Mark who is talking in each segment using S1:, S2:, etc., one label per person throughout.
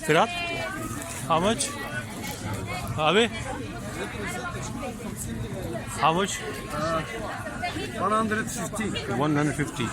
S1: Firat, how much? Abi? How much?
S2: 150.
S1: 150.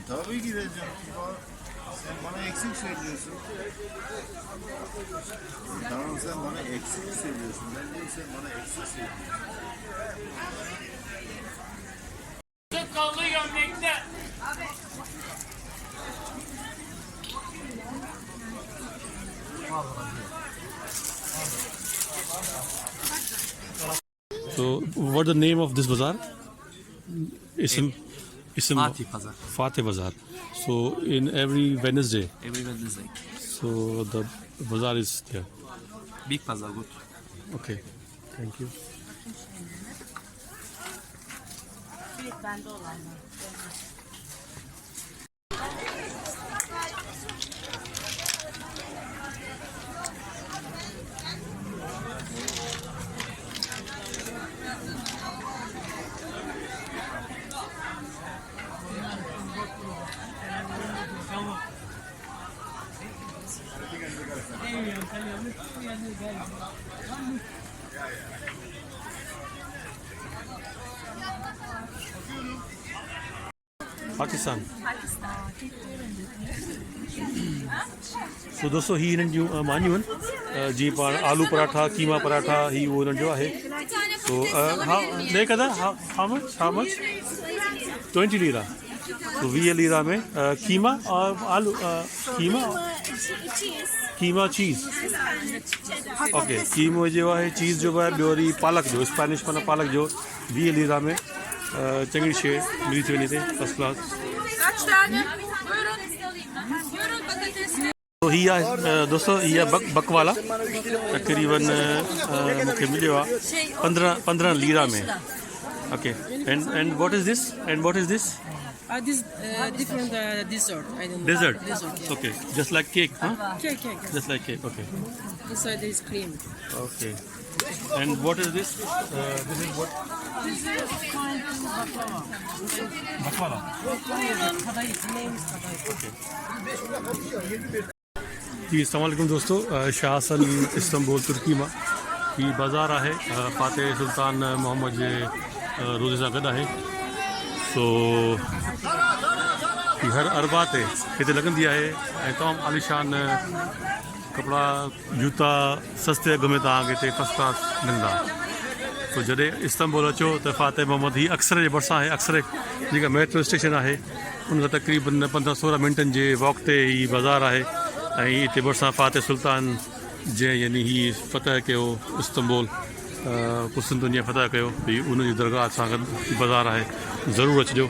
S2: Tabii gideceğim. Sen bana eksik söylüyorsun. Tamam sen bana eksik söylüyorsun. Ben de sen bana eksik söylüyorsun.
S3: Kanlı gömlekte.
S1: So, what's the name of this bazaar? Ism
S4: Fatih Pazar.
S1: Fatih Bazaar. So, in every Wednesday.
S4: Every Wednesday.
S1: So, the bazaar is there.
S4: Big Pazar, good.
S1: Okay. Thank you. Pakistan. So दोस्तों ही हिननि जूं मानियूं आहिनि जीअं पाण आलू पराठा कीमा पराठा ही उहो हिननि जो आहे तो ॾे कदा how much 20 लीरा तो 20 लीरा में कीमा और आलू कीमा चीज़ ओके कीमो जो आहे चीज़ जो आहे ॿियो वरी पालक जो स्पेनिश माना पालक जो 20 लीरा में चङी शइ मिली थी वञे फर्स्ट क्लास तो ही आहे दोस्तों ही आहे बकवाला तकरीबन मूंखे मिलियो आहे 15 लीरा में okay and what is this
S5: This different dessert. I don't know.
S1: Dessert.
S5: Yeah.
S1: Okay, just like cake, huh?
S5: Cake.
S1: Just like cake. Okay.
S5: Inside there is cream.
S1: Okay. And what is this? This is what? बकवाला जी अस्सलाम वालेकुम दोस्तों शाहसन इस्तांबुल तुर्की में ही बाज़ार है फातिह सुल्तान मोहम्मद जे रोज़े सां गॾु आहे सो हर अरबा ते हिते लॻंदी आहे ऐं तमामु आलीशान कपिड़ा जूता सस्ते अघ में तव्हांखे हिते फस्ट क्लास मिलंदा तो जॾहिं इस्तांबुल अचो त फातिह मोहम्मद ही अक्सरे जे भरिसां आहे अक्सरे जेका मेट्रो स्टेशन आहे उन खां तक़रीबन 15-16 मिंटनि जे वॉक ते ही बाज़ार आहे ऐं हिते भरिसां फातिह सुल्तान जंहिं यानी ही फतह कयो इस्तांबुल कुस्तुनतुनिया फतह कयो ही उनजी दरगाह सां गॾु बाज़ार आहे ज़रूरु अचिजो।